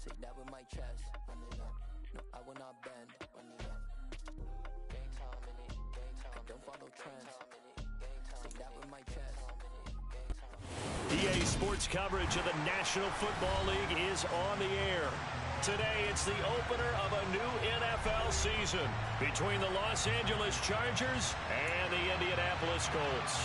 Say that with my chest. Run it up. No, I will not bend. Run it up. Gang time in it. Gang time. I don't follow trends. Say that with my chest. EA Sports coverage of the National Football League is on the air. Today, it's the opener of a new NFL season between the Los Angeles Chargers and the Indianapolis Colts.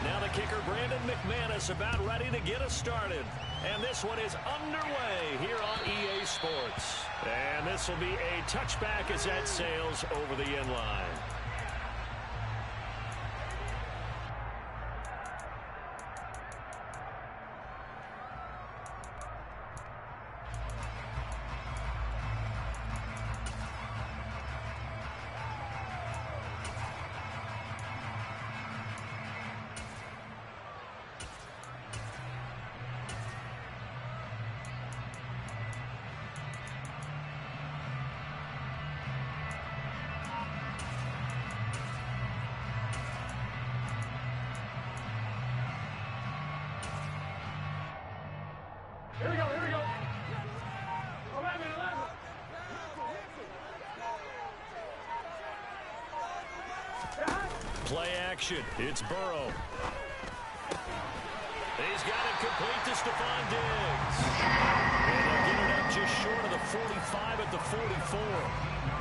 Now the kicker, Brandon McManus, about ready to get us started. And this one is underway here on EA Sports. And this will be a touchback as that sails over the end line. Here we go, here we go. 11. Play action. It's Burrow. He's got it complete to Stephon Diggs. And they'll get it up just short of the 45 at the 44.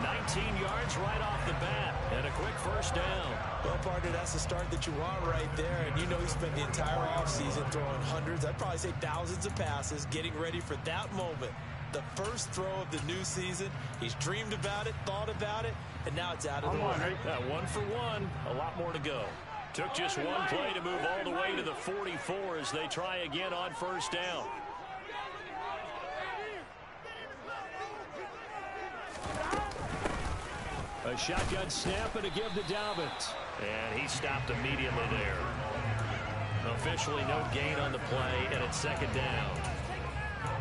19 yards right off the bat. And a quick first down. Well, partner, that's the start that you want right there. And you know he spent the entire offseason throwing hundreds, I'd probably say thousands of passes, getting ready for that moment. The first throw of the new season. He's dreamed about it, thought about it, and now it's out of the way. One for one. A lot more to go. Took just one play to move all the way to the 44 as they try again on first down. A shotgun snap and a give to Dobbins. And he stopped immediately there. Officially no gain on the play, and it's second down.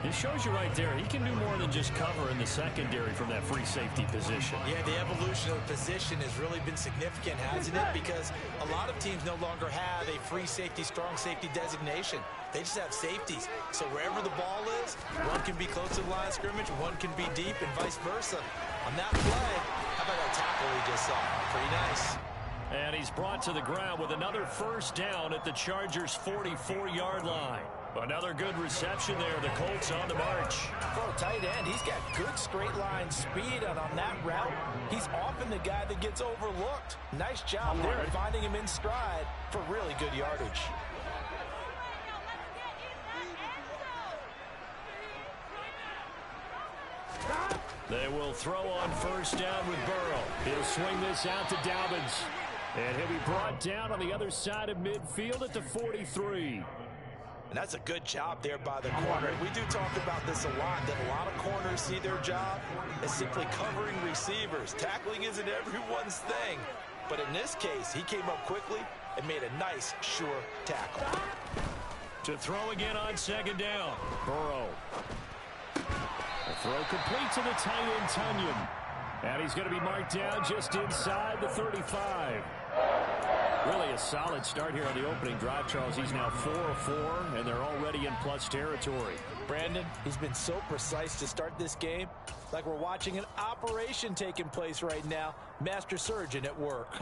This shows you right there, he can do more than just cover in the secondary from that free safety position. Yeah, the evolution of the position has really been significant, hasn't it? Because a lot of teams no longer have a free safety, strong safety designation. They just have safeties. So wherever the ball is, one can be close to the line of scrimmage, one can be deep, and vice versa. On that play, how about that tackle we just saw? Pretty nice. And he's brought to the ground with another first down at the Chargers' 44-yard line. Another good reception there. The Colts on the march. For a tight end, he's got good straight line speed, and on that route, he's often the guy that gets overlooked. Nice job there at finding him in stride for really good yardage. They will throw on first down with Burrow. He'll swing this out to Dobbins. And he'll be brought down on the other side of midfield at the 43. And that's a good job there by the corner. We do talk about this a lot, that a lot of corners see their job as simply covering receivers. Tackling isn't everyone's thing. But in this case, he came up quickly and made a nice, sure tackle. To throw again on second down. Burrow. The throw complete to the tight end, Tunyon. And he's going to be marked down just inside the 35. Really a solid start here on the opening drive, Charles. He's now 4 of 4, and they're already in plus territory. Brandon, he's been so precise to start this game, like we're watching an operation taking place right now. Master surgeon at work.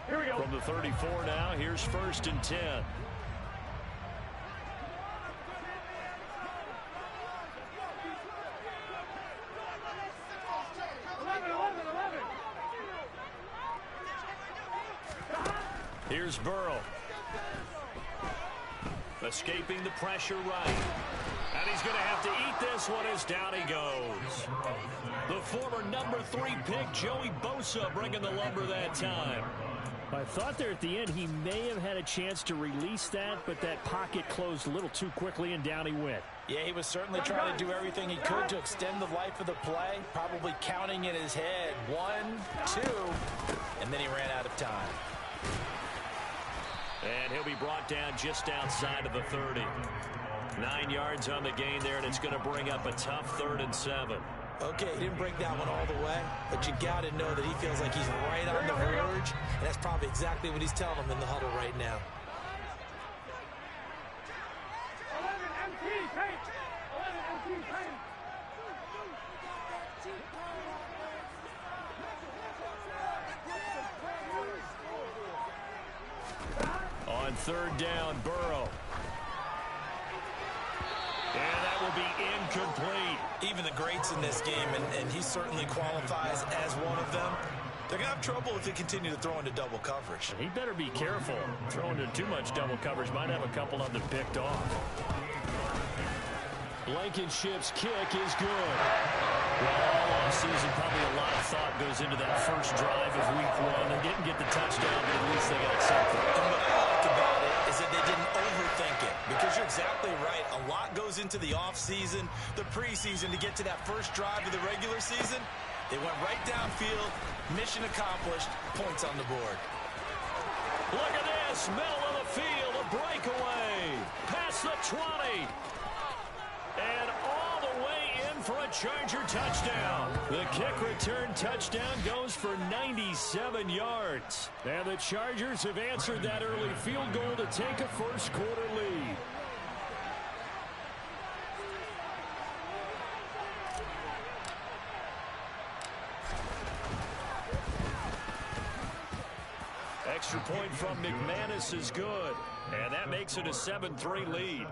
Here we go. From the 34 now, here's first and 10. Here's Burrow. Escaping the pressure right. And he's going to have to eat this one as down he goes. The former number 3 pick, Joey Bosa, bringing the lumber that time. I thought there at the end he may have had a chance to release that, but that pocket closed a little too quickly, and down he went. Yeah, he was certainly trying to do everything he could to extend the life of the play, probably counting in his head 1, 2, and then he ran out of time. And he'll be brought down just outside of the 30. 9 yards on the gain there, and it's going to bring up a tough 3rd and 7. Okay, he didn't break that one all the way, but you got to know that he feels like he's right on the verge, and that's probably exactly what he's telling him in the huddle right now. 11 MT, paint! 11 MT, paint! On third down, Burrow. And that will be incomplete. Even the greats in this game, and he certainly qualifies as one of them, they're going to have trouble if they continue to throw into double coverage. He better be careful. Throwing into too much double coverage might have a couple of them picked off. Blankenship's kick is good. Well, all offseason, probably a lot of thought goes into that first drive of week one. They didn't get the touchdown, but at least they got something. And what I liked about it is that they didn't overthink it, because you're exactly right. A lot goes into the offseason, the preseason, to get to that first drive of the regular season. They went right downfield, mission accomplished, points on the board. Look at this, middle of the field, a breakaway, past the 20. And all the way in for a Charger touchdown. The kick return touchdown goes for 97 yards. And the Chargers have answered that early field goal to take a first quarter lead. Extra point from McManus is good. And that makes it a 7-3 lead.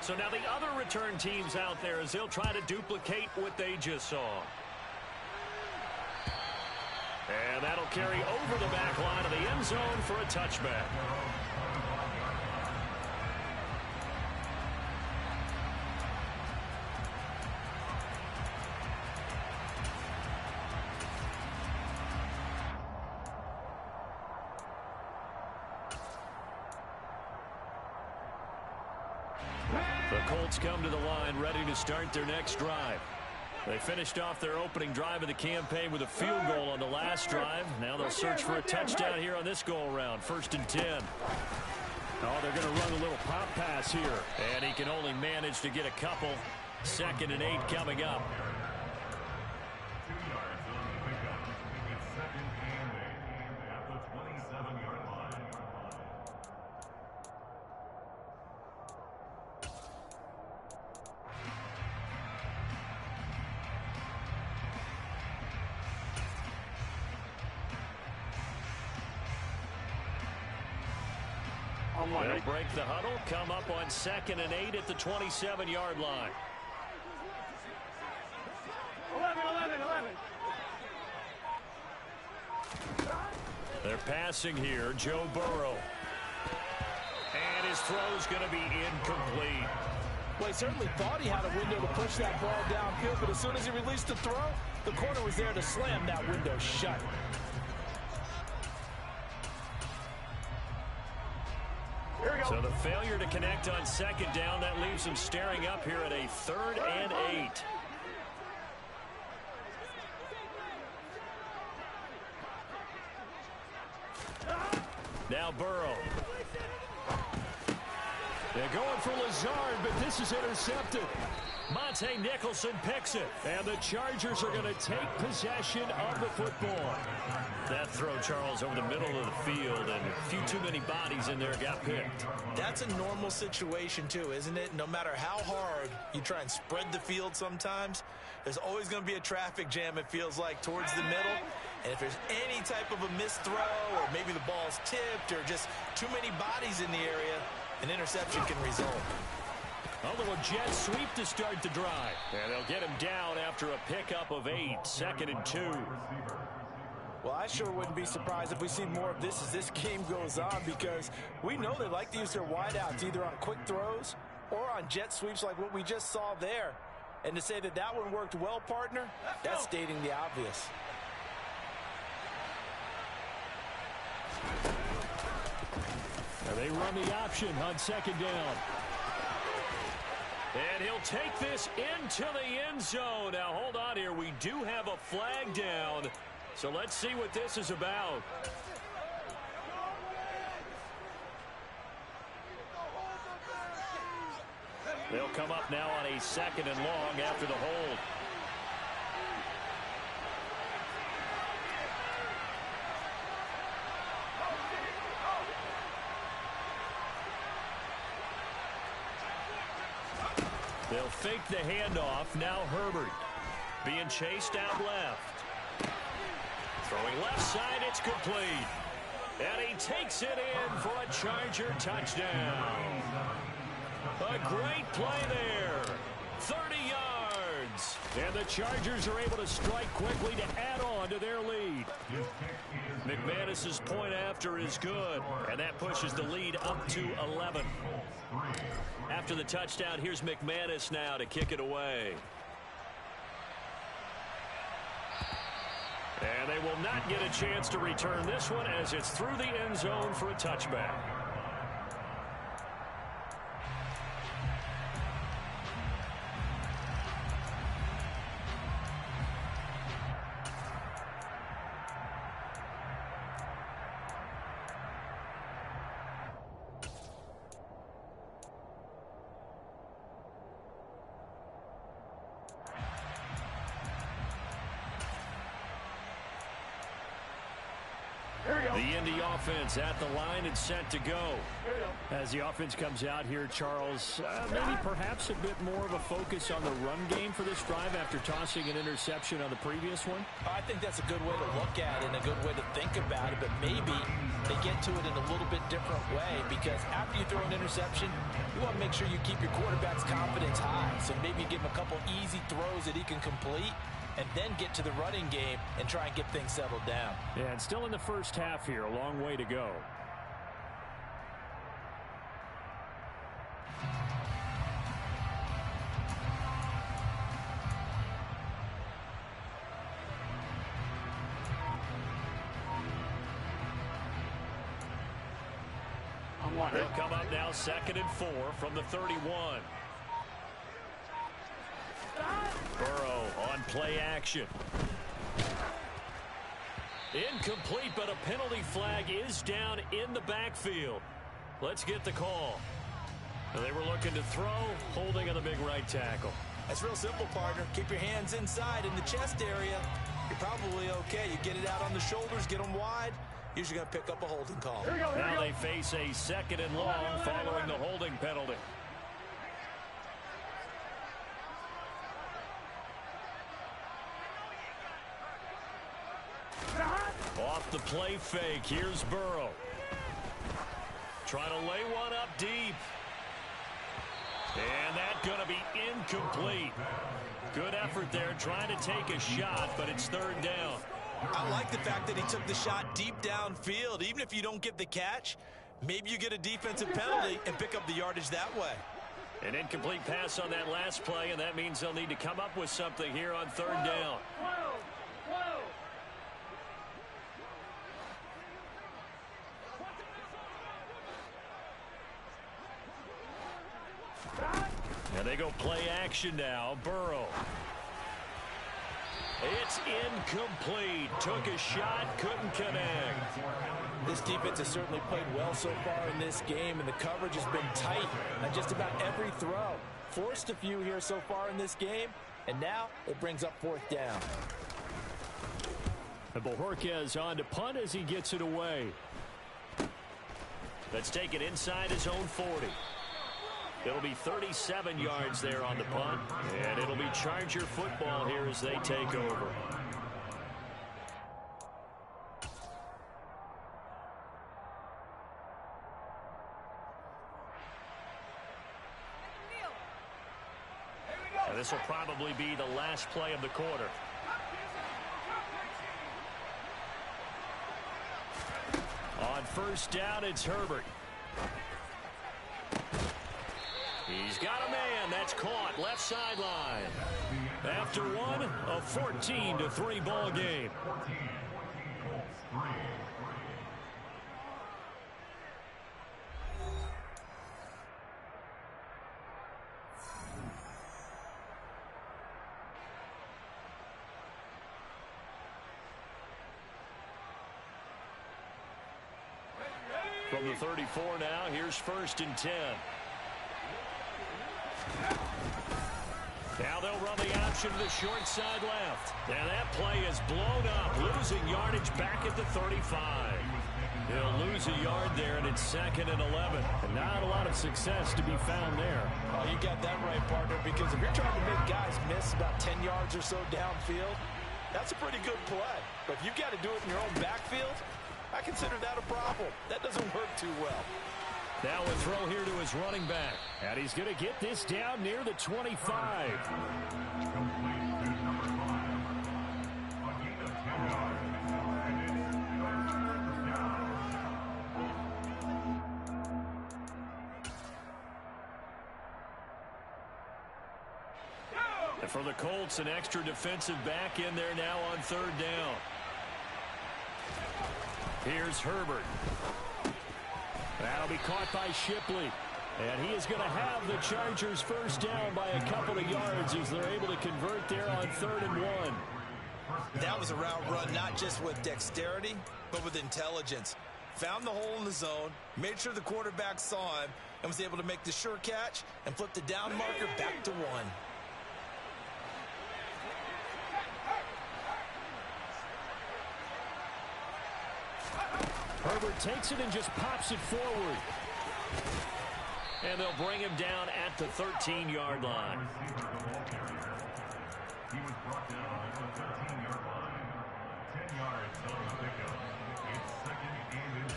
So now the other return teams out there as they'll try to duplicate what they just saw. And that'll carry over the back line of the end zone for a touchback. The Colts come to the line ready to start their next drive. They finished off their opening drive of the campaign with a field goal on the last drive. Now they'll search for a touchdown here on this go-around. 1st and 10. Oh, they're going to run a little pop pass here. And he can only manage to get a couple. 2nd and 8 coming up. They'll break the huddle, come up on 2nd and 8 at the 27-yard line. 11, 11, 11. They're passing here, Joe Burrow. And his throw's going to be incomplete. Well, he certainly thought he had a window to push that ball downfield, but as soon as he released the throw, the corner was there to slam that window shut. So the failure to connect on 2nd down, that leaves them staring up here at a 3rd and 8. Now Burrow. They're going for Lazard, but this is intercepted. Monte Nicholson picks it, and the Chargers are going to take possession of the football. That throw, Charles, over the middle of the field, and a few too many bodies in there got picked. That's a normal situation, too, isn't it? No matter how hard you try and spread the field sometimes, there's always going to be a traffic jam, it feels like, towards the middle. And if there's any type of a missed throw, or maybe the ball's tipped, or just too many bodies in the area, an interception can result. A little jet sweep to start the drive. And they'll get him down after a pickup of 8, 2nd and 2. Well, I sure wouldn't be surprised if we see more of this as this game goes on, because we know they like to use their wideouts either on quick throws or on jet sweeps like what we just saw there. And to say that that one worked well, partner, that's stating the obvious. And they run the option on 2nd down. And he'll take this into the end zone. Now, hold on here. We do have a flag down. So let's see what this is about. They'll come up now on a 2nd and long after the hold. They'll fake the handoff. Now Herbert being chased out left. Throwing left side, it's complete. And he takes it in for a Charger touchdown. A great play there. 30 yards. And the Chargers are able to strike quickly to add on to their lead. McManus's point after is good. And that pushes the lead up to 11. After the touchdown, here's McManus now to kick it away. And they will not get a chance to return this one as it's through the end zone for a touchback. The Indy offense at the line and set to go. As the offense comes out here, Charles, maybe perhaps a bit more of a focus on the run game for this drive after tossing an interception on the previous one? I think that's a good way to look at it and a good way to think about it, but maybe they get to it in a little bit different way because after you throw an interception, you want to make sure you keep your quarterback's confidence high. So maybe give him a couple easy throws that he can complete and then get to the running game and try and get things settled down. Yeah, and still in the first half here, a long way to go. They'll come up now 2nd and 4 from the 31. Burrow on play action. Incomplete, but a penalty flag is down in the backfield. Let's get the call. They were looking to throw, holding on the big right tackle. That's real simple, partner. Keep your hands inside in the chest area. You're probably okay. You get it out on the shoulders, get them wide. Usually going to pick up a holding call. Now they face a 2nd and long following the holding penalty. Off the play fake, here's Burrow. Trying to lay one up deep. And that's going to be incomplete. Good effort there, trying to take a shot, but it's 3rd down. I like the fact that he took the shot deep downfield. Even if you don't get the catch, maybe you get a defensive penalty and pick up the yardage that way. An incomplete pass on that last play, and that means they'll need to come up with something here on 3rd down. And they go play action now. Burrow. It's incomplete. Took a shot, couldn't connect. This defense has certainly played well so far in this game, and the coverage has been tight on just about every throw. Forced a few here so far in this game, and now it brings up 4th down. And Bojorquez on to punt as he gets it away. Let's take it inside his own 40. It'll be 37 yards there on the punt, and it'll be Charger football here as they take over. And this will probably be the last play of the quarter. On 1st down, it's Herbert. He's got a man. That's caught. Left sideline. After one, a 14-3 ball game. From the 34 now, here's 1st and 10. Now they'll run the option to the short side left. And that play is blown up, losing yardage back at the 35. He'll lose a yard there, and it's 2nd and 11. And not a lot of success to be found there. Oh, you got that right, partner, because if you're trying to make guys miss about 10 yards or so downfield, that's a pretty good play. But if you've got to do it in your own backfield, I consider that a problem. That doesn't work too well. Now a throw here to his running back. And he's going to get this down near the 25. And for the Colts, an extra defensive back in there now on 3rd down. Here's Herbert. That'll be caught by Shipley. And he is going to have the Chargers first down by a couple of yards as they're able to convert there on 3rd and 1. That was a route run not just with dexterity, but with intelligence. Found the hole in the zone, made sure the quarterback saw him, and was able to make the sure catch and flip the down marker back to 1. Herbert takes it and just pops it forward. And they'll bring him down at the 13-yard line. He was brought down at the 13-yard line. 10 yards on the pickup. It's 2nd and 2.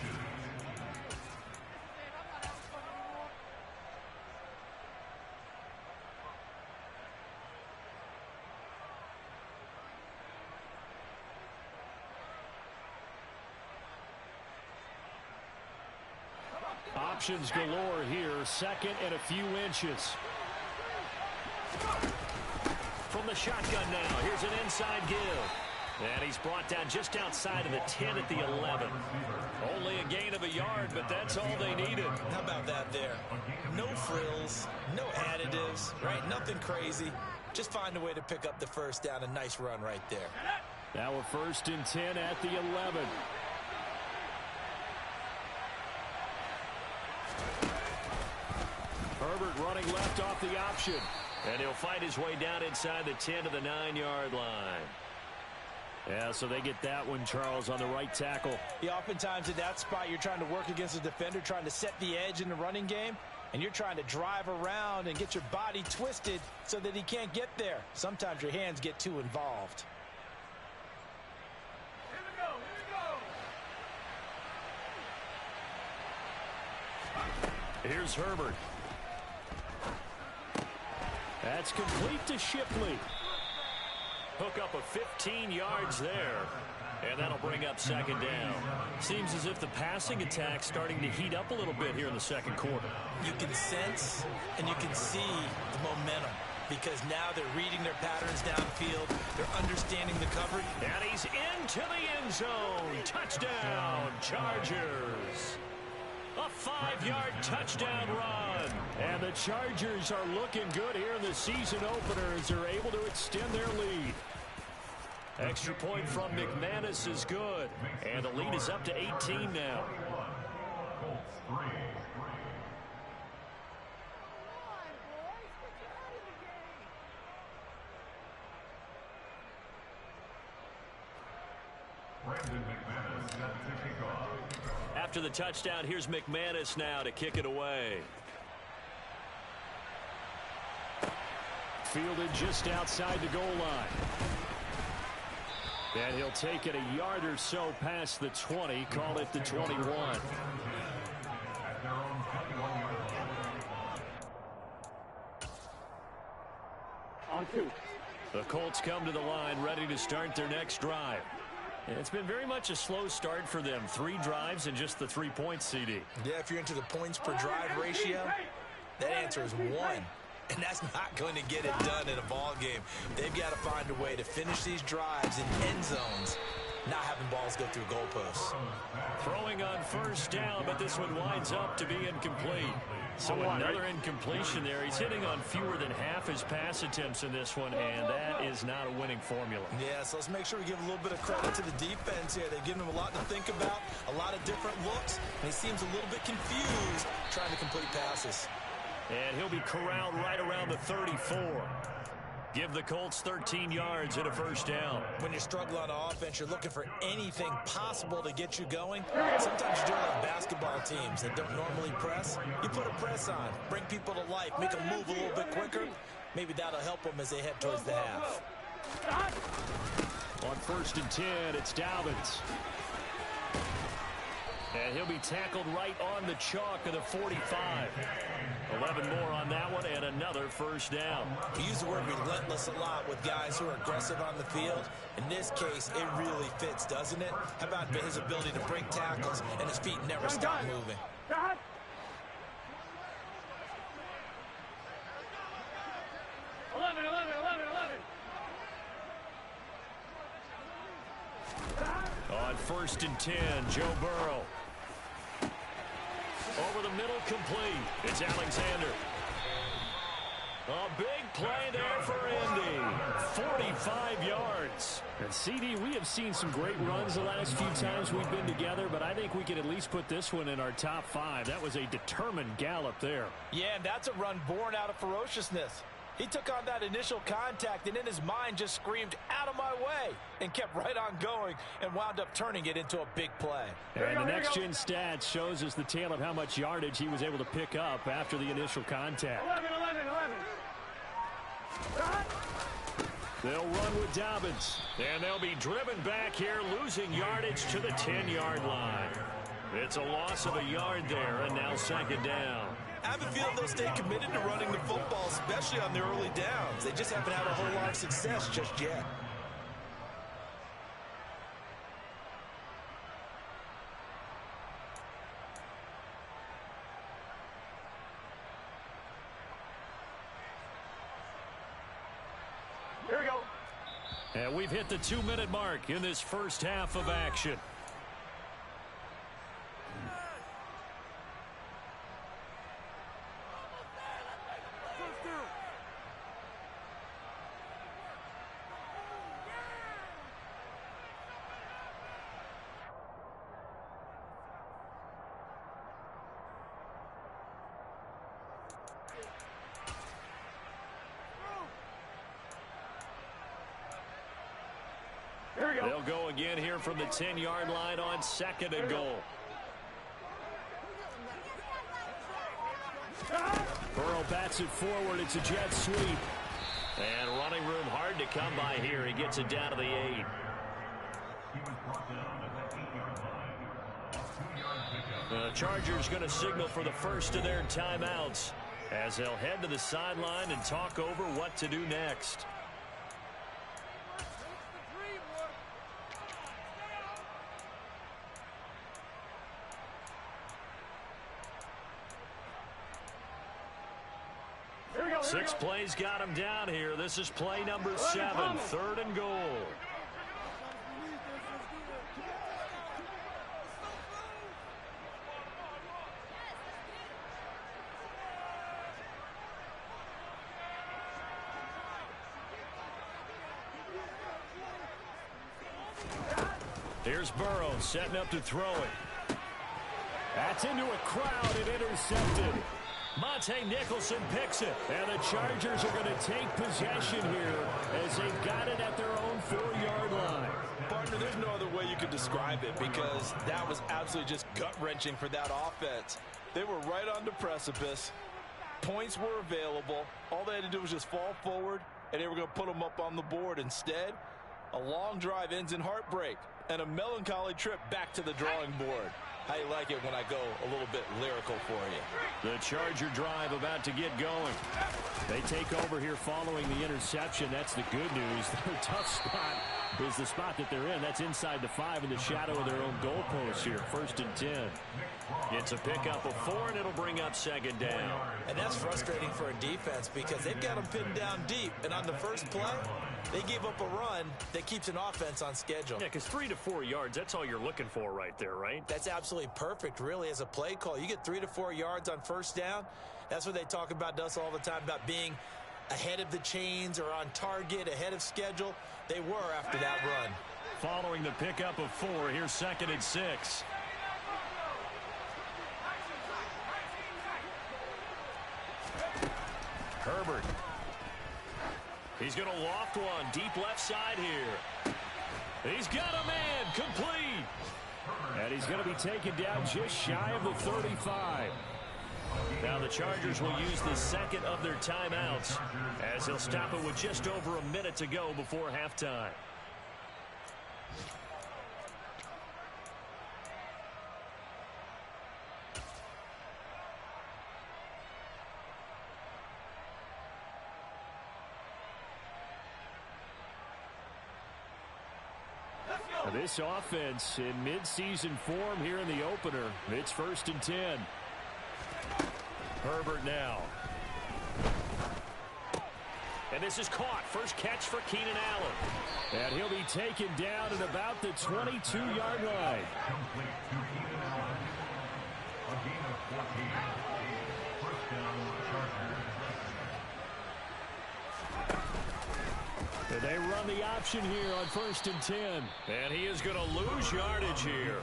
Options galore here. 2nd and a few inches. From the shotgun now. Here's an inside give. And he's brought down just outside of the 10 at the 11. Only a gain of a yard, but that's all they needed. How about that there? No frills, no additives, right? Nothing crazy. Just find a way to pick up the first down. A nice run right there. Now a 1st and 10 at the 11. Herbert running left off the option. And he'll fight his way down inside the 10 to the 9-yard line. Yeah, so they get that one, Charles, on the right tackle. Yeah, oftentimes in that spot, you're trying to work against a defender, trying to set the edge in the running game, and you're trying to drive around and get your body twisted so that he can't get there. Sometimes your hands get too involved. Here's Herbert. That's complete to Shipley. Hook up of 15 yards there. And that'll bring up 2nd down. Seems as if the passing attack's starting to heat up a little bit here in the 2nd quarter. You can sense and you can see the momentum because now they're reading their patterns downfield. They're understanding the coverage. And he's into the end zone. Touchdown, Chargers. A 5-yard touchdown run. And the Chargers are looking good here in the season opener as they're able to extend their lead. Extra point from McManus is good. And the lead is up to 18 now. After the touchdown, here's McManus now to kick it away. Fielded just outside the goal line. And he'll take it a yard or so past the 20, call it the 21. On 2. The Colts come to the line ready to start their next drive. It's been very much a slow start for them. 3 drives and just the 3 points, CD. Yeah, if you're into the points per drive ratio, that answer is 1. And that's not going to get it done in a ball game. They've got to find a way to finish these drives in end zones, not having balls go through goalposts. Throwing on first down, but this one winds up to be incomplete. So another incompletion there. He's hitting on fewer than half his pass attempts in this one, and that is not a winning formula. Yeah, so let's make sure we give a little bit of credit to the defense here. They've given him a lot to think about, a lot of different looks, and he seems a little bit confused trying to complete passes. And he'll be corralled right around the 34. Give the Colts 13 yards and a first down. When you're struggling on offense, you're looking for anything possible to get you going. Sometimes you do like basketball teams that don't normally press. You put a press on, bring people to life, make them move a little bit quicker. Maybe that'll help them as they head towards the half. On 1st and 10, it's Dobbins. And he'll be tackled right on the chalk of the 45. 11 more on that one and another first down. We use the word relentless a lot with guys who are aggressive on the field. In this case, it really fits, doesn't it? How about his ability to break tackles and his feet never stop moving? 11. On 1st and 10, Joe Burrow. Over the middle, complete. It's Alexander. A big play there for Indy. 45 yards. And CD, we have seen some great runs the last few times we've been together, but I think we can at least put this one in our top 5. That was a determined gallop there. Yeah, and that's a run born out of ferociousness. He took on that initial contact and in his mind just screamed, "Out of my way," and kept right on going and wound up turning it into a big play. And the next-gen stats shows us the tale of how much yardage he was able to pick up after the initial contact. 11. They'll run with Dobbins, and they'll be driven back here, losing yardage to the 10-yard line. It's a loss of a yard there, and now 2nd down. I have a feeling they'll stay committed to running the football, especially on the early downs. They just haven't had a whole lot of success just yet. Here we go. And we've hit the 2-minute mark in this first half of action. They'll go again here from the 10-yard line on 2nd and goal. Burrow bats it forward. It's a jet sweep. And running room hard to come by here. He gets it down to the 8. He was brought down at the 8-yard line. The Chargers going to signal for the first of their timeouts as they'll head to the sideline and talk over what to do next. Six plays got him down here. This is play number 7, 3rd and goal. Here's Burrow setting up to throw it. That's into a crowd and intercepted. Monte Nicholson picks it, and the Chargers are going to take possession here as they've got it at their own 4-yard line. Partner, there's no other way you could describe it because that was absolutely just gut-wrenching for that offense. They were right on the precipice. Points were available. All they had to do was just fall forward, and they were going to put them up on the board. Instead, a long drive ends in heartbreak and a melancholy trip back to the drawing board. How you like it when I go a little bit lyrical for you? The Charger drive about to get going. They take over here following the interception. That's the good news. Their tough spot is the spot that they're in. That's inside the 5 in the shadow of their own goalpost here. 1st and 10. It's a pickup of 4, and it'll bring up 2nd down. And that's frustrating for a defense because they've got them pinned down deep. And on the first play, they gave up a run that keeps an offense on schedule. Yeah, because 3 to 4 yards, that's all you're looking for right there, right? That's absolutely absolutely perfect, really, as a play call. You get 3 to 4 yards on first down. That's what they talk about to us all the time, about being ahead of the chains or on target, ahead of schedule. They were after that run. Following the pickup of 4, here's 2nd and 6. Herbert. He's going to loft one deep left side here. He's got a man complete. And he's going to be taken down just shy of the 35. Now the Chargers will use the second of their timeouts as they'll stop it with just over a minute to go before halftime. This offense in midseason form here in the opener. It's 1st and 10. Herbert now. And this is caught. First catch for Keenan Allen. And he'll be taken down at about the 22-yard line. Complete to Keenan Allen. A gain of 14. First down, Chargers. And they run the option here on 1st and 10. And he is going to lose yardage here.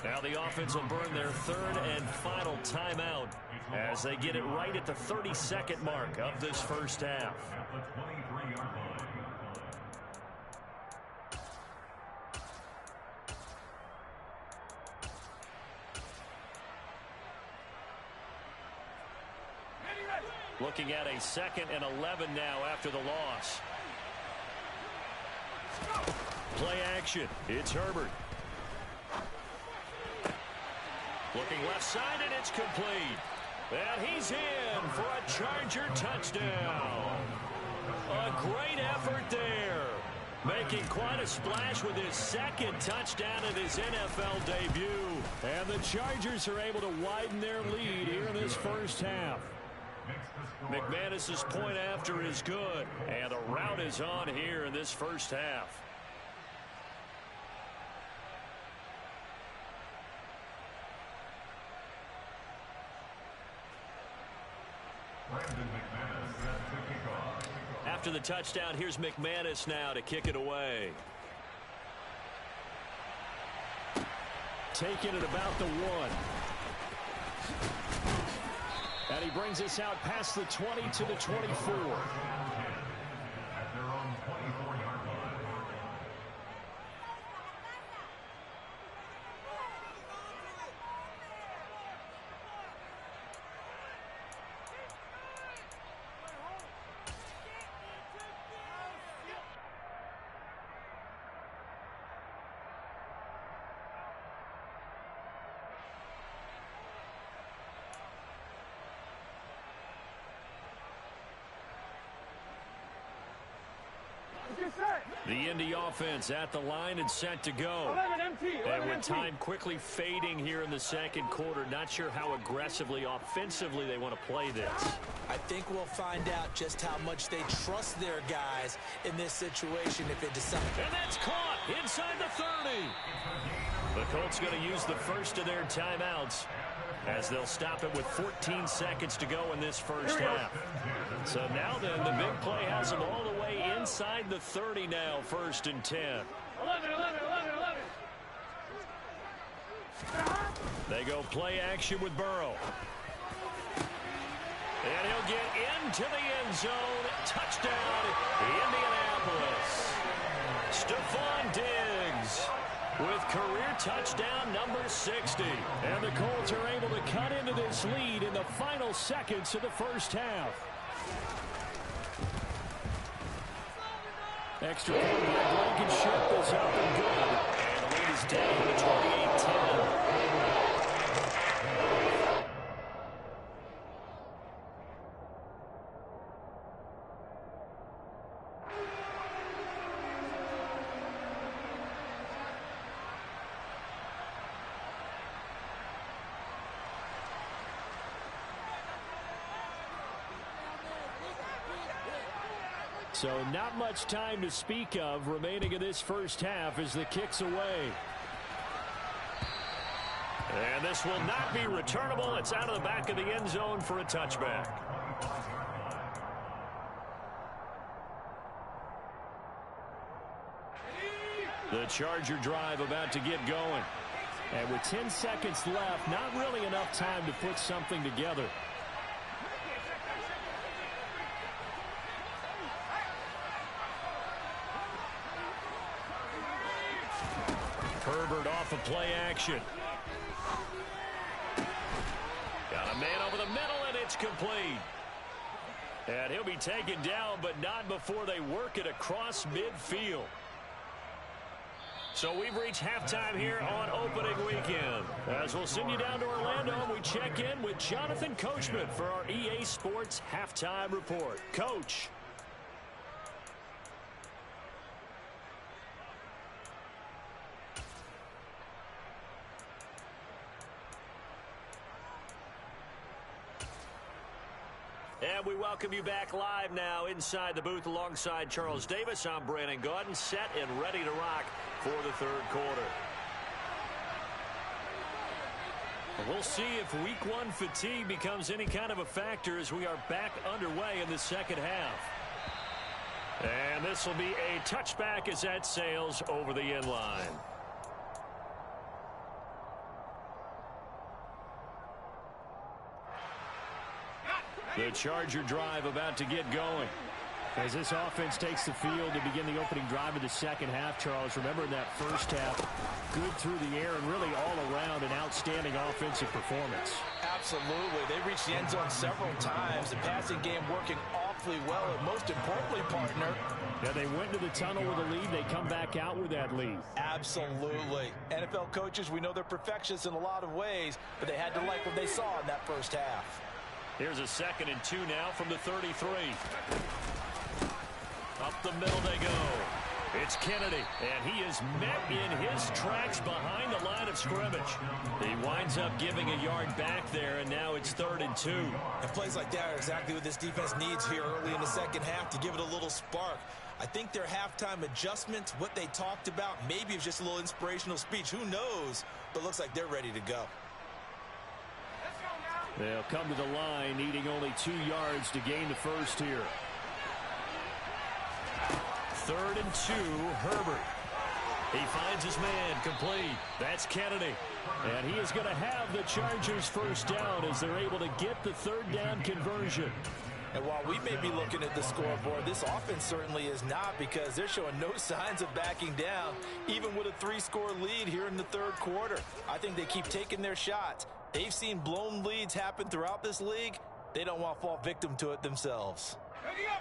Now the offense will burn their 3rd and final timeout as they get it right at the 32nd mark of this first half. At the 23-yard line. Looking at a 2nd and 11 now after the loss. Play action. It's Herbert. Looking left side, and it's complete. And he's in for a Charger touchdown. A great effort there. Making quite a splash with his 2nd touchdown in his NFL debut. And the Chargers are able to widen their lead here in this first half. McManus's point after is good. And the route is on here in this first half. After the touchdown, here's McManus now to kick it away. Taken at about the 1. And he brings us out past the 20 to the 24. At their own 24-yard line. The Indy offense at the line and set to go. And with time quickly fading here in the second quarter, not sure how aggressively, offensively they want to play this. I think we'll find out just how much they trust their guys in this situation if it decides. And that's caught inside the 30. The Colts going to use the first of their timeouts as they'll stop it with 14 seconds to go in this first half. So now then, the big play has them all the way inside the 30 now, 1st and 10. 11. They go play action with Burrow. And he'll get into the end zone. Touchdown, Indianapolis. Stephon Diggs with career touchdown number 60. And the Colts are able to cut into this lead in the final seconds of the first half. Extra point by Blankenship is up and good. And the lead is down to 28-10. So not much time to speak of remaining in this first half as the kick's away. And this will not be returnable. It's out of the back of the end zone for a touchback. The Charger drive about to get going. And with 10 seconds left, not really enough time to put something together. Herbert off of play action. Got a man over the middle, and it's complete. And he'll be taken down, but not before they work it across midfield. So we've reached halftime here on opening weekend. As we'll send you down to Orlando, we check in with Jonathan Coachman for our EA Sports Halftime Report. Coach. And we welcome you back live now inside the booth alongside Charles Davis. I'm Brandon Gaudin, set and ready to rock for the third quarter. We'll see if week one fatigue becomes any kind of a factor as we are back underway in the second half. And this will be a touchback as that sails over the end line. The Charger drive about to get going. As this offense takes the field to begin the opening drive of the second half, Charles, remember in that first half, good through the air and really all around an outstanding offensive performance. Absolutely. They reached the end zone several times. The passing game working awfully well, and most importantly, partner. Yeah, they went to the tunnel with a lead. They come back out with that lead. Absolutely. NFL coaches, we know they're perfectionists in a lot of ways, but they had to like what they saw in that first half. Here's a 2nd and 2 now from the 33. Up the middle they go. It's Kennedy, and he is met in his tracks behind the line of scrimmage. He winds up giving a yard back there, and now it's 3rd and 2. And plays like that are exactly what this defense needs here early in the second half to give it a little spark. I think their halftime adjustment, what they talked about, maybe it's just a little inspirational speech. Who knows? But looks like they're ready to go. They'll come to the line, needing only 2 yards to gain the first here. 3rd and 2, Herbert. He finds his man, complete. That's Kennedy. And he is going to have the Chargers first down as they're able to get the 3rd down conversion. And while we may be looking at the scoreboard, this offense certainly is not, because they're showing no signs of backing down, even with a 3-score lead here in the third quarter. I think they keep taking their shots. They've seen blown leads happen throughout this league. They don't want to fall victim to it themselves.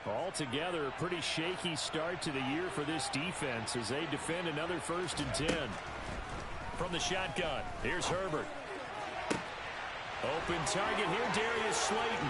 Altogether, a pretty shaky start to the year for this defense as they defend another 1st and 10. From the shotgun, here's Herbert. Open target here, Darius Slayton.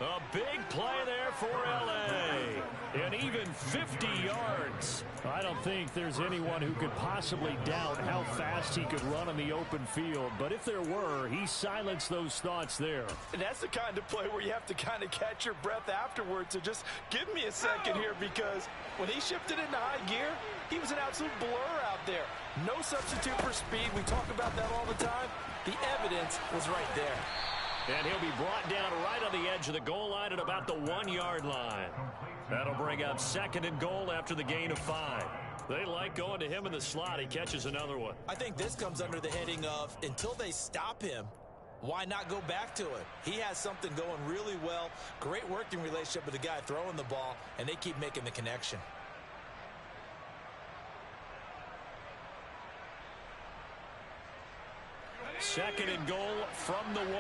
A big play there for L.A. And even 50 yards. I don't think there's anyone who could possibly doubt how fast he could run on the open field. But if there were, he silenced those thoughts there. And that's the kind of play where you have to kind of catch your breath afterwards. So just give me a second here, because when he shifted into high gear, he was an absolute blur out there. No substitute for speed. We talk about that all the time. The evidence was right there. And he'll be brought down right on the edge of the goal line at about the 1-yard line. That'll bring up 2nd and goal after the gain of 5. They like going to him in the slot. He catches another one. I think this comes under the heading of, until they stop him, why not go back to it? He has something going really well. Great working relationship with the guy throwing the ball, and they keep making the connection. Second and goal from the 1.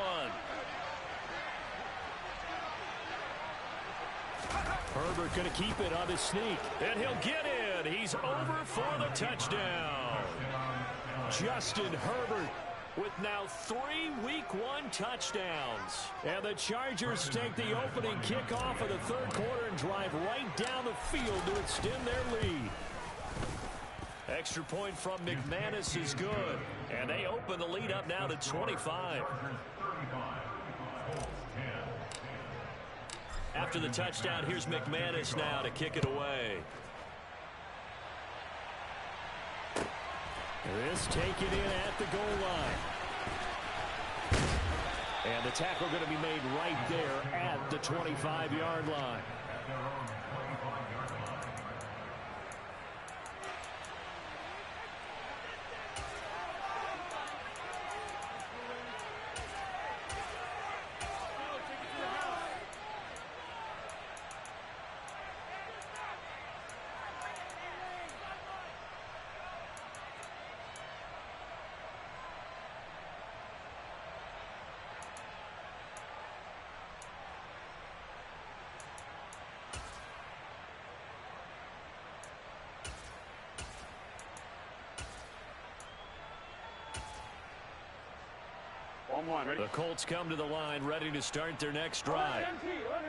Herbert going to keep it on his sneak, and he'll get in. He's over for the touchdown. Justin Herbert with now 3 Week 1 touchdowns. And the Chargers take the opening kickoff of the third quarter and drive right down the field to extend their lead. Extra point from McManus is good. And they open the lead up now to 25. After the touchdown, here's McManus now to kick it away. This taken in at the goal line. And the tackle going to be made right there at the 25-yard line. At their own 25-yard line. The Colts come to the line ready to start their next drive.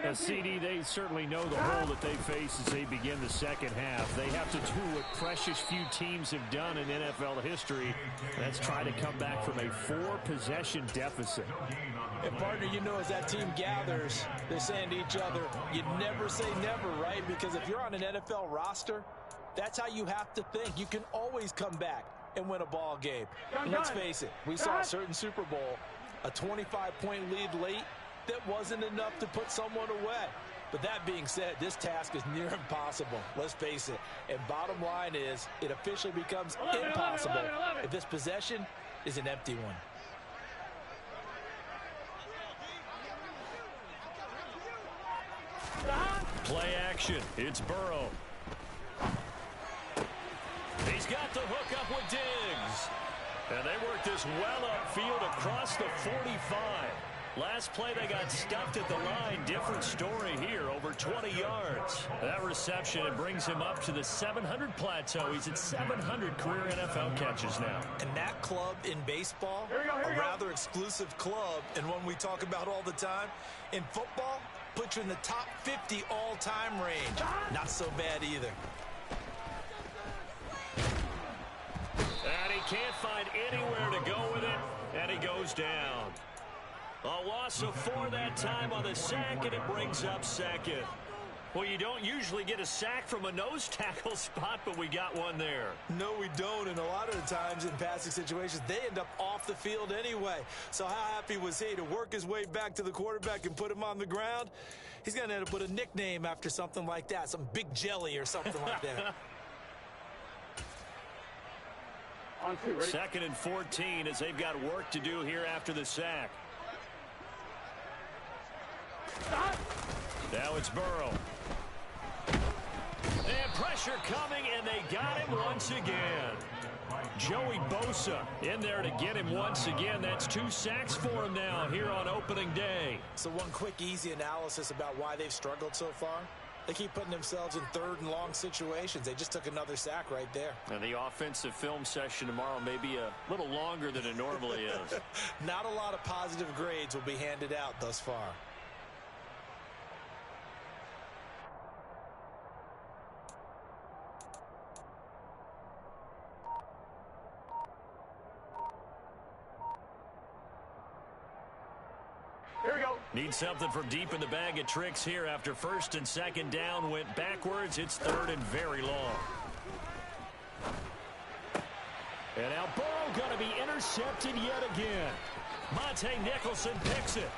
A CD, they certainly know the hole that they face as they begin the second half. They have to do what precious few teams have done in NFL history. That's try to come back from a 4-possession deficit. And partner, you know, as that team gathers, they're saying to each other, you never say never, right? Because if you're on an NFL roster, that's how you have to think. You can always come back and win a ball game. And let's face it, we saw a certain Super Bowl, a 25-point lead late that wasn't enough to put someone away. But that being said, this task is near impossible. Let's face it. And bottom line is, it officially becomes impossible if this possession is an empty one. Play action. It's Burrow. He's got the hook up with Diggs. And they work this well upfield across the 45. Last play, they got stuffed at the line. Different story here, over 20 yards. That reception, it brings him up to the 700 plateau. He's at 700 career NFL catches now. And that club in baseball, a rather exclusive club, and one we talk about all the time. In football, puts you in the top 50 all-time range. Not so bad either. And he can't find anywhere to go with it, and he goes down. A loss of 4 that time on the sack, and it brings up second. Well, you don't usually get a sack from a nose tackle spot, but we got one there. No, we don't, and a lot of the times in passing situations, they end up off the field anyway. So how happy was he to work his way back to the quarterback and put him on the ground? He's going to end up with a nickname after something like that, some Big Jelly or something like that. On 2, ready? 2nd and 14 as they've got work to do here after the sack. Now it's Burrow. And pressure coming, and they got him once again. Joey Bosa in there to get him once again. That's 2 sacks for him now here on opening day. So one quick, easy analysis about why they've struggled so far. They keep putting themselves in 3rd and long situations. They just took another sack right there. And the offensive film session tomorrow may be a little longer than it normally is. Not a lot of positive grades will be handed out thus far. Here we go. Need something from deep in the bag of tricks here after 1st and 2nd down went backwards. It's 3rd and very long. And now Burrow going to be intercepted yet again. Monte Nicholson picks it.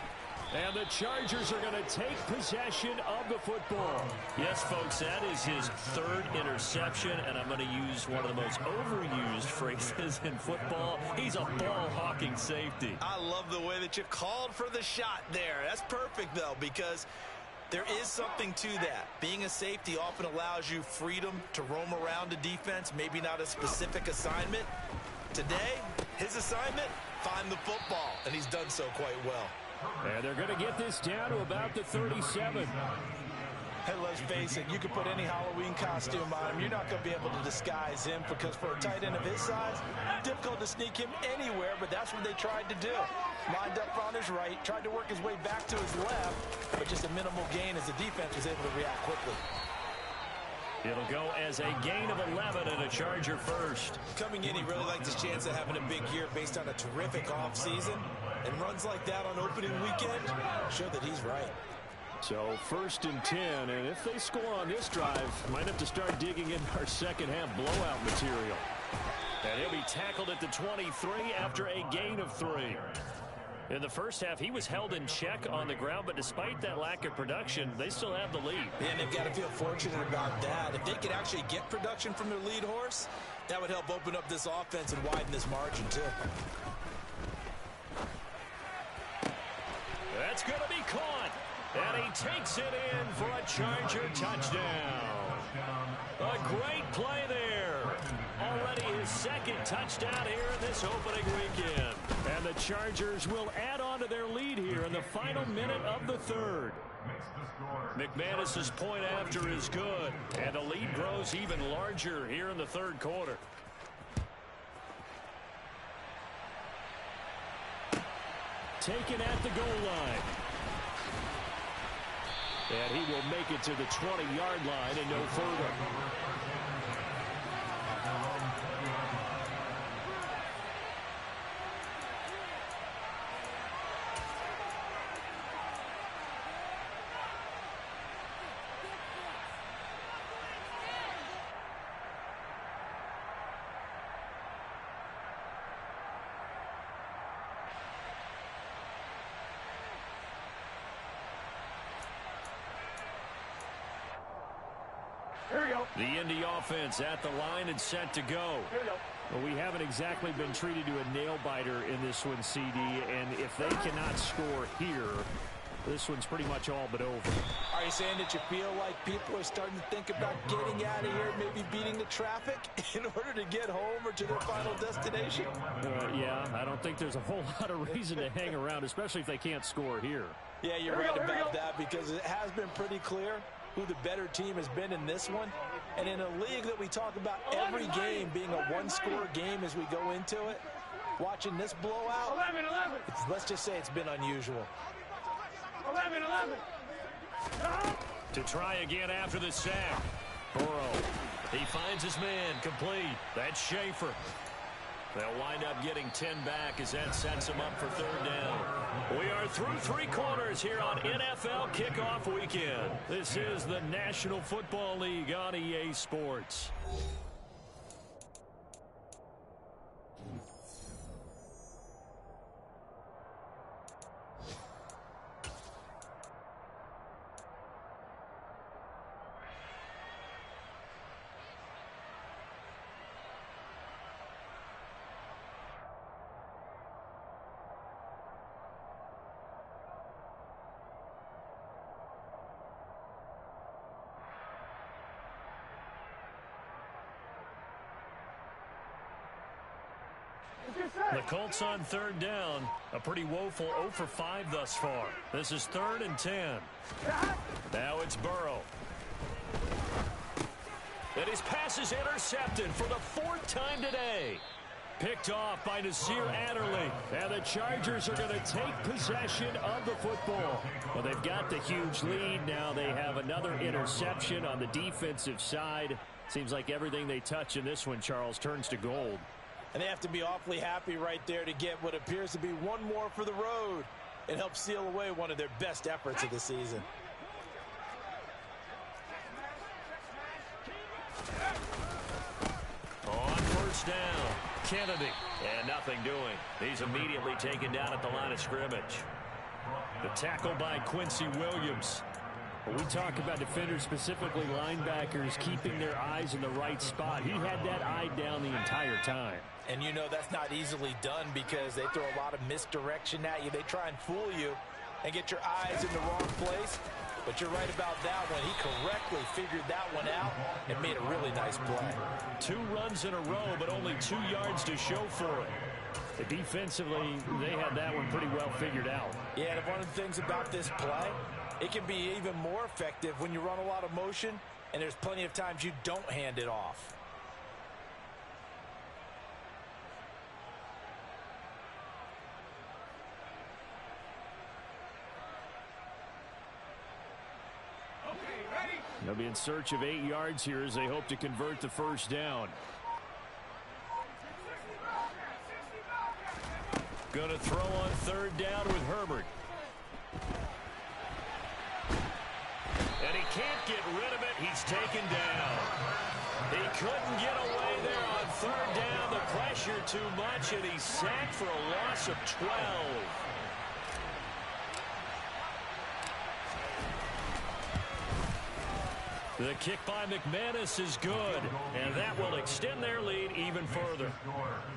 And the Chargers are going to take possession of the football. Yes, folks, that is his 3rd interception, and I'm going to use one of the most overused phrases in football. He's a ball-hawking safety. I love the way that you called for the shot there. That's perfect, though, because there is something to that. Being a safety often allows you freedom to roam around the defense, maybe not a specific assignment. Today, his assignment, find the football, and he's done so quite well. And they're going to get this down to about the 37. Hey, let's face it, you can put any Halloween costume on him. You're not going to be able to disguise him because for a tight end of his size, difficult to sneak him anywhere, but that's what they tried to do. Lined up on his right, tried to work his way back to his left, but just a minimal gain as the defense was able to react quickly. It'll go as a gain of 11 and a Charger first. Coming in, he really liked his chance of having a big year based on a terrific offseason. And runs like that on opening weekend show that he's right. So 1st and 10, and if they score on this drive, might have to start digging in our second half blowout material. And he'll be tackled at the 23 after a gain of 3. In the first half, he was held in check on the ground, but despite that lack of production, they still have the lead. And they've got to feel fortunate about that. If they could actually get production from their lead horse, that would help open up this offense and widen this margin, too. That's going to be caught. And he takes it in for a Charger touchdown. A great play there. Already his second touchdown here in this opening weekend. And the Chargers will add on to their lead here in the final minute of the 3rd. McManus's point after is good. And the lead grows even larger here in the 3rd quarter. Taken at the goal line. And he will make it to the 20-yard line and no further. Here we go. The Indy offense at the line and set to go. Here we go. Well, we haven't exactly been treated to a nail-biter in this one, CD, and if they cannot score here, this one's pretty much all but over. Are you saying that you feel like people are starting to think about getting out of here, maybe beating the traffic in order to get home or to their final destination? Yeah, I don't think there's a whole lot of reason to hang around, especially if they can't score here. Yeah, you're right about that, because it has been pretty clear who the better team has been in this one. And in a league that we talk about every game being a one-score game as we go into it, watching this blowout, 11. let's just say it's been unusual. 11. To try again after the sack. Burrow, he finds his man, complete. That's Schaefer. They'll wind up getting 10 back as that sets them up for 3rd down. We are through 3 quarters here on NFL Kickoff Weekend. This is the National Football League on EA Sports. The Colts on 3rd down. A pretty woeful 0 for 5 thus far. This is 3rd and 10. Now it's Burrow. And his pass is intercepted for the 4th time today. Picked off by Nasir Adderley. And the Chargers are going to take possession of the football. Well, they've got the huge lead. Now they have another interception on the defensive side. Seems like everything they touch in this one, Charles, turns to gold. And they have to be awfully happy right there to get what appears to be one more for the road and help seal away one of their best efforts of the season. On 1st down, Kennedy. And nothing doing. He's immediately taken down at the line of scrimmage. The tackle by Quincy Williams. When we talk about defenders, specifically linebackers, keeping their eyes in the right spot, he had that eye down the entire time. And you know that's not easily done because they throw a lot of misdirection at you. They try and fool you and get your eyes in the wrong place. But you're right about that one. He correctly figured that one out and made a really nice play. 2 runs in a row, but only 2 yards to show for it. Defensively, they had that one pretty well figured out. Yeah, and one of the things about this play, it can be even more effective when you run a lot of motion and there's plenty of times you don't hand it off. They'll be in search of 8 yards here as they hope to convert the 1st down. Going to throw on 3rd down with Herbert. can't get rid of it. He's taken down. He couldn't get away there on third down. The pressure too much, and he's sacked for a loss of 12. The kick by McManus is good, and that will extend their lead even further.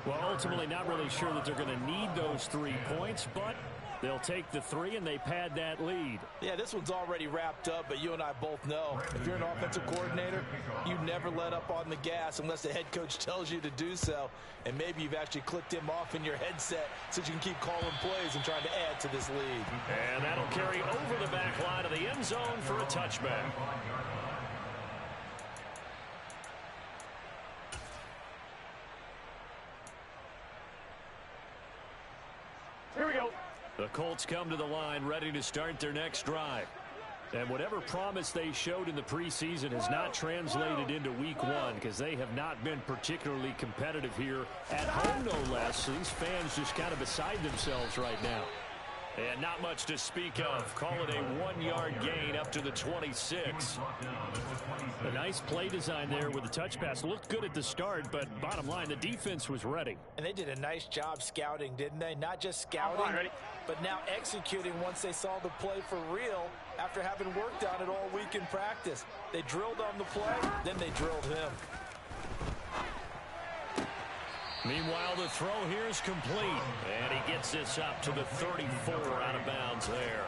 Well, ultimately not really sure that they're going to need those 3 points, but they'll take the 3 and they pad that lead. Yeah, this one's already wrapped up, but you and I both know if you're an offensive coordinator, you never let up on the gas unless the head coach tells you to do so. And maybe you've actually clicked him off in your headset so you can keep calling plays and trying to add to this lead. And that'll carry over the back line of the end zone for a touchback. Here we go. The Colts come to the line ready to start their next drive. And whatever promise they showed in the preseason has not translated into week 1 because they have not been particularly competitive here at home, no less. So these fans just kind of beside themselves right now. And not much to speak of. Call it a 1-yard gain up to the 26. A nice play design there with the touch pass. Looked good at the start, but bottom line, the defense was ready. And they did a nice job scouting, didn't they? Not just scouting, but now executing once they saw the play for real after having worked on it all week in practice. They drilled on the play, then they drilled him. Meanwhile, the throw here is complete, and he gets this up to the 34 out of bounds there.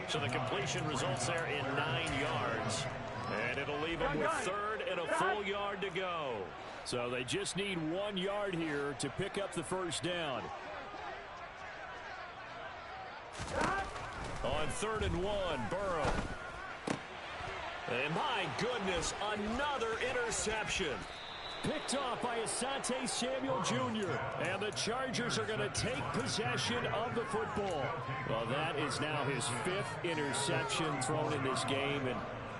So the completion results there in 9 yards, and it'll leave him with 3rd and a full yard to go. So they just need 1 yard here to pick up the first down. On 3rd and 1, Burrow. And my goodness, another interception. Picked off by Asante Samuel Jr. And the Chargers are going to take possession of the football. Well, that is now his 5th interception thrown in this game. And,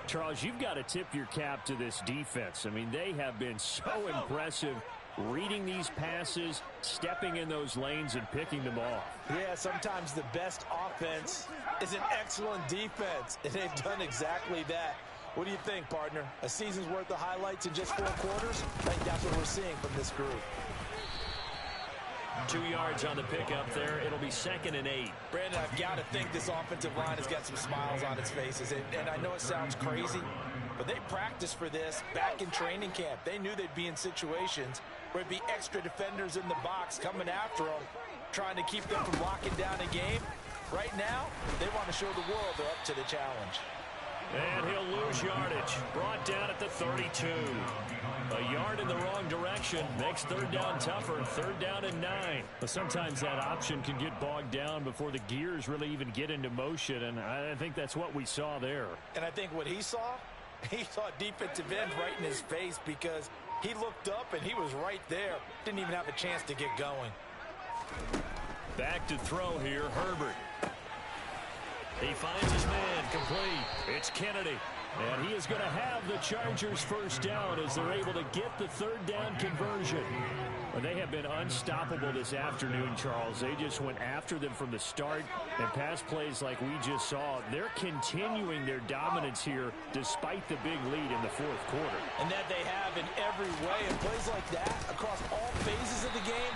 Charles, you've got to tip your cap to this defense. I mean, they have been so impressive reading these passes, stepping in those lanes, and picking them off. Yeah, sometimes the best offense is an excellent defense, and they've done exactly that. What do you think, partner? A season's worth of highlights in just 4 quarters? I think that's what we're seeing from this group. 2 yards on the pickup there. It'll be 2nd and 8. Brandon, I've got to think this offensive line has got some smiles on its faces. And I know it sounds crazy, but they practiced for this back in training camp. They knew they'd be in situations where it'd be extra defenders in the box coming after them, trying to keep them from locking down a game. Right now, they want to show the world they're up to the challenge. And he'll lose yardage. Brought down at the 32. A yard in the wrong direction makes 3rd down tougher. 3rd down and 9. But sometimes that option can get bogged down before the gears really even get into motion, and I think that's what we saw there. And I think what he saw defensive end right in his face because he looked up and he was right there. Didn't even have a chance to get going. Back to throw here, Herbert. He finds his man, complete. It's Kennedy. And he is going to have the Chargers first down as they're able to get the 3rd down conversion. And they have been unstoppable this afternoon, Charles. They just went after them from the start. And pass plays like we just saw, they're continuing their dominance here despite the big lead in the 4th quarter. And that they have in every way. And plays like that across all phases of the game,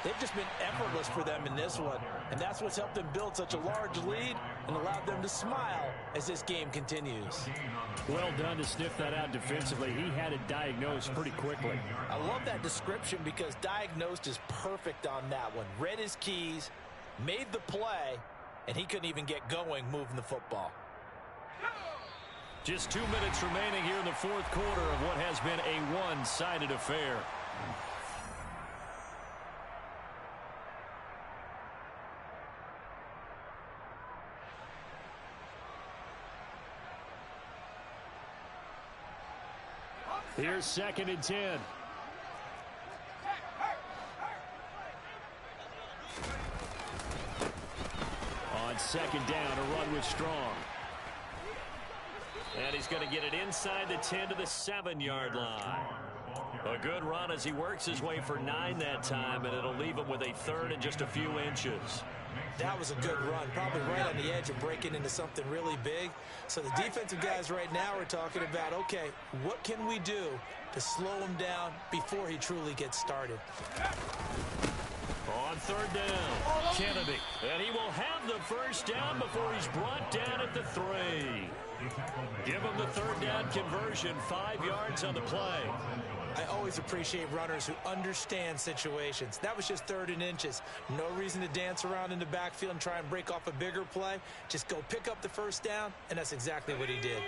they've just been effortless for them in this one. And that's what's helped them build such a large lead and allowed them to smile as this game continues. Well done to sniff that out defensively. He had it diagnosed pretty quickly. I love that description because diagnosed is perfect on that one. Read his keys, made the play, and he couldn't even get going moving the football. Just 2 minutes remaining here in the 4th quarter of what has been a one-sided affair. Here's 2nd and 10. On 2nd down, a run with Strong. And he's going to get it inside the 10 to the 7-yard line. A good run as he works his way for 9 that time, and it'll leave him with a third and just a few inches. That was a good run, probably right on the edge of breaking into something really big. So the defensive guys right now are talking about, okay, what can we do to slow him down before he truly gets started? On third down, Kennedy. And he will have the first down before he's brought down at the 3. Give him the third down conversion, 5 yards on the play. I always appreciate runners who understand situations. That was just 3rd and inches. No reason to dance around in the backfield and try and break off a bigger play. Just go pick up the first down, and that's exactly what he did.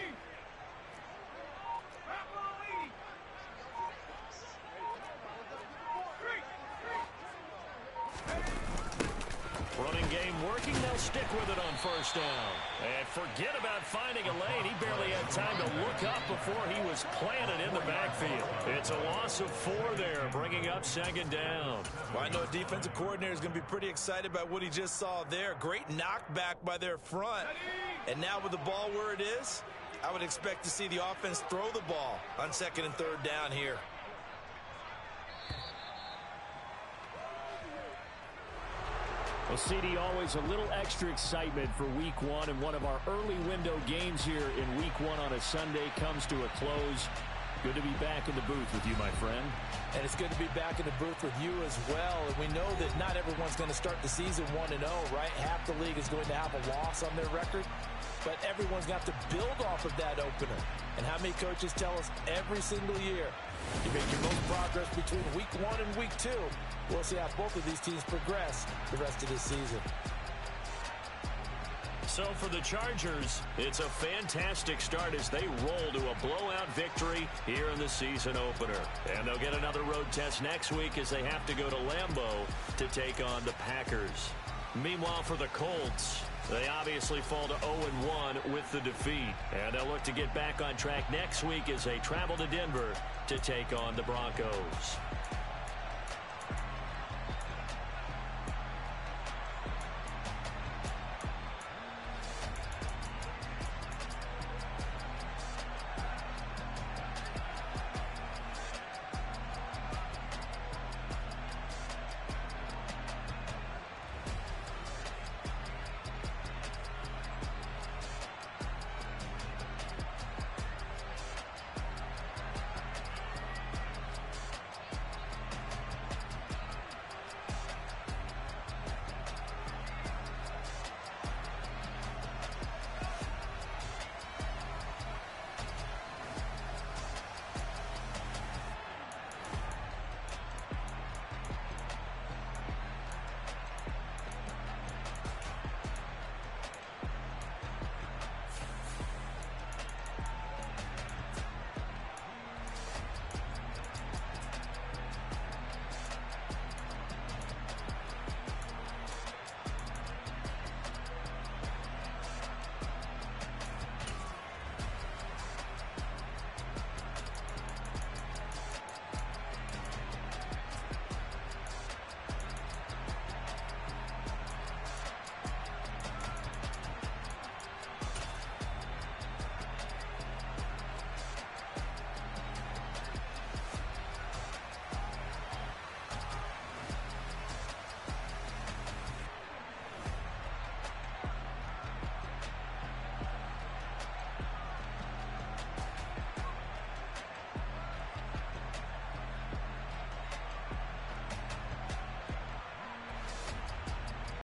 Running game working. They'll stick with it on first down. And forget about finding a lane. He barely had time to look up before he was planted in the backfield. It's a loss of 4 there, bringing up 2nd down. Well, I know a defensive coordinator is going to be pretty excited about what he just saw there. Great knockback by their front. And now with the ball where it is, I would expect to see the offense throw the ball on 2nd and 3rd down here. Well, CD, always a little extra excitement for Week 1, and one of our early window games here in Week 1 on a Sunday comes to a close. Good to be back in the booth with you, my friend. And it's good to be back in the booth with you as well. And we know that not everyone's going to start the season 1-0, right? Half the league is going to have a loss on their record. But everyone's got to build off of that opener. And how many coaches tell us every single year, you make your most progress between Week 1 and Week 2. We'll see how both of these teams progress the rest of this season. So for the Chargers, it's a fantastic start as they roll to a blowout victory here in the season opener. And they'll get another road test next week as they have to go to Lambeau to take on the Packers. Meanwhile, for the Colts, they obviously fall to 0-1 with the defeat. And they'll look to get back on track next week as they travel to Denver to take on the Broncos.